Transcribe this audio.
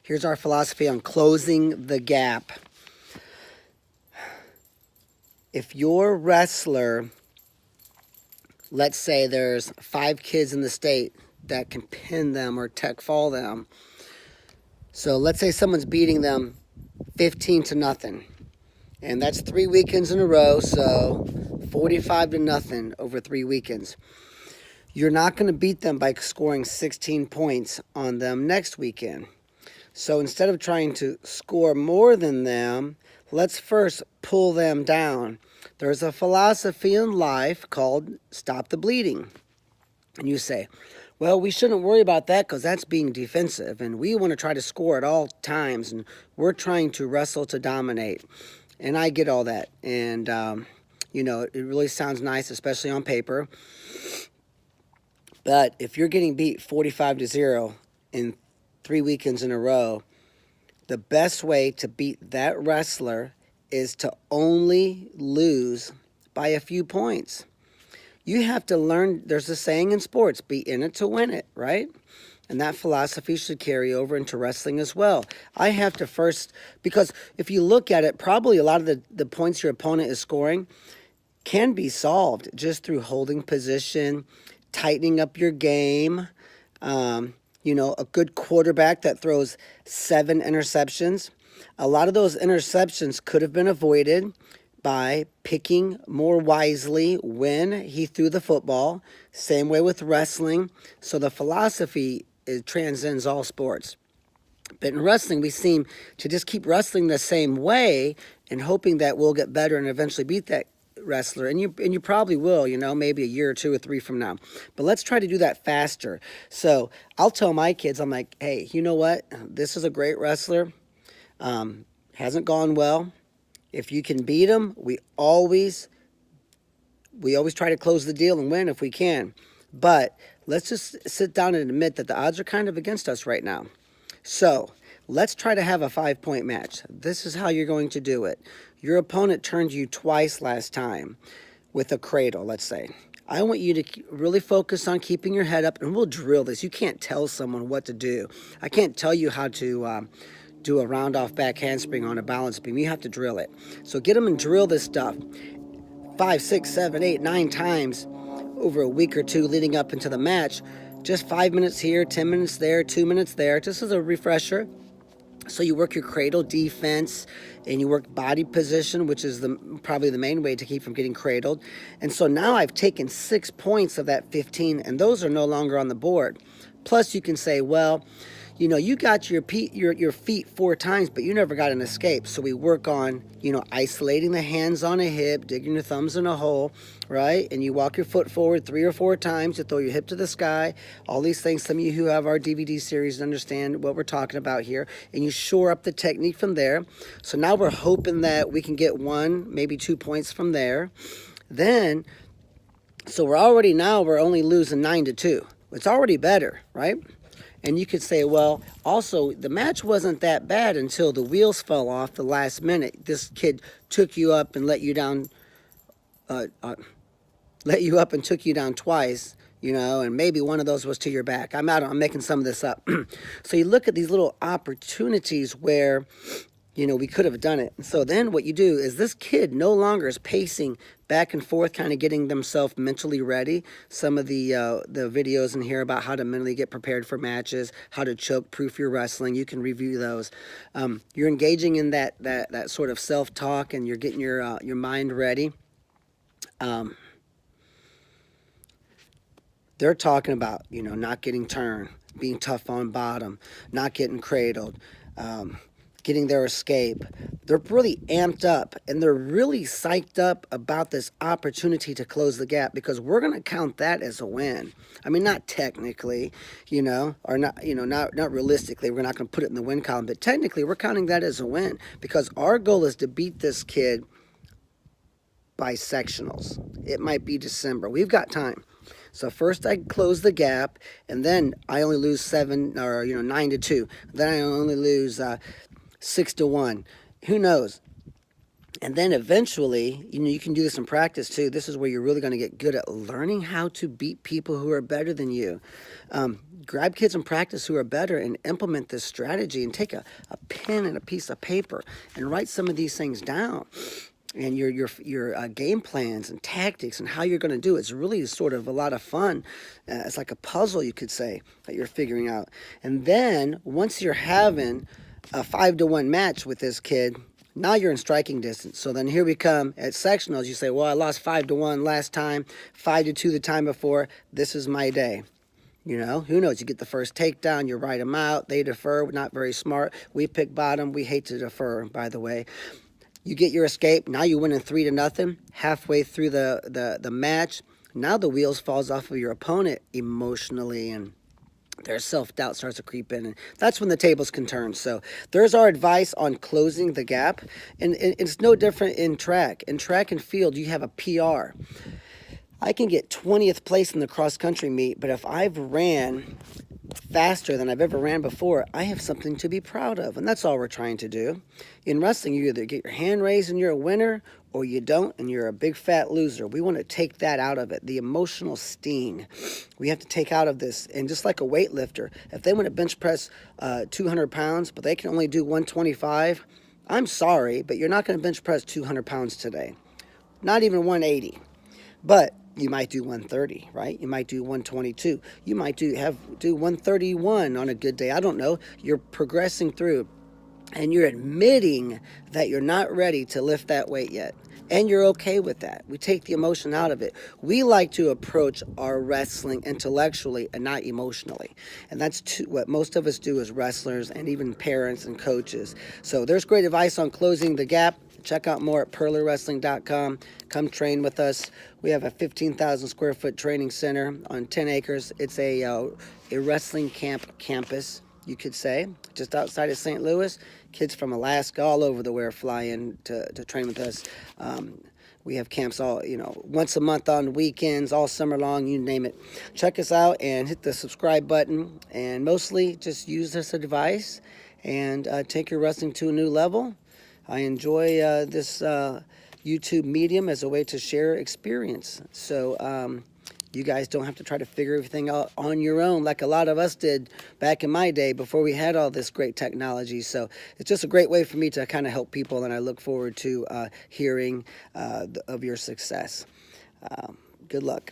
Here's our philosophy on closing the gap. If your wrestler, let's say there's 5 kids in the state that can pin them or tech fall them. So let's say someone's beating them 15-0. And that's 3 weekends in a row, so 45-0 over 3 weekends. You're not going to beat them by scoring 16 points on them next weekend. So instead of trying to score more than them, let's first pull them down. There's a philosophy in life called stop the bleeding. And you say, well, we shouldn't worry about that because that's being defensive. And we want to try to score at all times. And we're trying to wrestle to dominate. And I get all that. And, it really sounds nice, especially on paper. But if you're getting beat 45-0 in 3 weekends in a row, the best way to beat that wrestler is to only lose by a few points. You have to learn, there's a saying in sports, be in it to win it, right? And that philosophy should carry over into wrestling as well. I have to first, because if you look at it, probably a lot of the points your opponent is scoring can be solved just through holding position, tightening up your game. A good quarterback that throws 7 interceptions. A lot of those interceptions could have been avoided by picking more wisely when he threw the football. Same way with wrestling. So the philosophy transcends all sports. But in wrestling, we seem to just keep wrestling the same way and hoping that we'll get better and eventually beat that wrestler. And you probably will, maybe a year or 2 or 3 from now. But let's try to do that faster. So I'll tell my kids, I'm like, hey, you know what? This is a great wrestler. Hasn't gone well. If you can beat him, we always try to close the deal and win if we can. But let's just sit down and admit that the odds are kind of against us right now. So let's try to have a 5-point match. This is how you're going to do it. Your opponent turned you twice last time with a cradle, let's say. I want you to really focus on keeping your head up, and we'll drill this. You can't tell someone what to do. I can't tell you how to do a round-off back handspring on a balance beam. You have to drill it. So get them and drill this stuff 5, 6, 7, 8, 9 times over a week or 2 leading up into the match. Just 5 minutes here, 10 minutes there, 2 minutes there, just as a refresher. So you work your cradle defense and you work body position, which is probably the main way to keep from getting cradled. And so now I've taken 6 points of that 15, and those are no longer on the board. Plus you can say, well, you got your feet 4 times, but you never got an escape. So we work on, isolating the hands on a hip, digging your thumbs in a hole, right? And you walk your foot forward 3 or 4 times. You throw your hip to the sky. All these things, some of you who have our DVD series understand what we're talking about here. And you shore up the technique from there. So now we're hoping that we can get 1, maybe 2 points from there. Then, so we're only losing 9-2. It's already better, right? And you could say, well, also, the match wasn't that bad until the wheels fell off the last minute. This kid took you up and let you down, and took you down twice, and maybe one of those was to your back. I'm making some of this up. So you look at these little opportunities where, we could have done it. And so then what you do is this kid no longer is pacing back and forth, kind of getting themselves mentally ready. Some of the videos in here about how to mentally get prepared for matches, how to choke proof your wrestling, you can review those. You're engaging in that sort of self-talk, and you're getting your mind ready. They're talking about, not getting turned, being tough on bottom, not getting cradled, getting their escape. They're really amped up, and they're really psyched up about this opportunity to close the gap, because we're going to count that as a win. I mean, not technically, or not realistically. We're not going to put it in the win column, but technically we're counting that as a win, because our goal is to beat this kid by sectionals. It might be December. We've got time. So first I close the gap, and then I only lose 9-2. Then I only lose 6-1. Who knows? And then eventually, you can do this in practice too. This is where you're really going to get good at learning how to beat people who are better than you. Grab kids in practice who are better and implement this strategy, and take a pen and a piece of paper and write some of these things down. And your game plans and tactics and how you're going to do it. It's really sort of a lot of fun. It's like a puzzle, you could say, that you're figuring out. And then once you're having a 5-to-1 match with this kid, now you're in striking distance. So then here we come at sectionals. You say, well, I lost 5-to-1 last time, 5-to-2 the time before. This is my day. Who knows? You get the first takedown, you write them out, they defer, not very smart. We pick bottom, we hate to defer, by the way. You get your escape, now you're winning 3-0, halfway through the match. Now the wheels falls off of your opponent emotionally, and their self-doubt starts to creep in, and that's when the tables can turn. So there's our advice on closing the gap, and it's no different in track. In track and field, you have a PR. I can get 20th place in the cross-country meet, but if I've ran faster than I've ever ran before, I have something to be proud of, and that's all we're trying to do. In wrestling, you either get your hand raised and you're a winner, or you don't and you're a big fat loser. We want to take that out of it, the emotional sting. We have to take out of this. And just like a weightlifter, if they want to bench press 200 pounds, but they can only do 125, I'm sorry, but you're not going to bench press 200 pounds today. Not even 180. But you might do 130, right? You might do 122. You might do 131 on a good day. I don't know. You're progressing through, and you're admitting that you're not ready to lift that weight yet. And you're okay with that. We take the emotion out of it. We like to approach our wrestling intellectually and not emotionally. And that's what most of us do as wrestlers, and even parents and coaches. So there's great advice on closing the gap. Check out more at purlerwrestling.com. Come train with us. We have a 15,000 square foot training center on 10 acres. It's a wrestling campus, you could say, just outside of St. Louis. Kids from Alaska, all over the world fly in to train with us. We have camps once a month on weekends, all summer long, you name it. Check us out and hit the subscribe button, and mostly just use this advice and take your wrestling to a new level. I enjoy this YouTube medium as a way to share experience. So you guys don't have to try to figure everything out on your own like a lot of us did back in my day before we had all this great technology. So it's just a great way for me to kind of help people, and I look forward to hearing of your success. Good luck.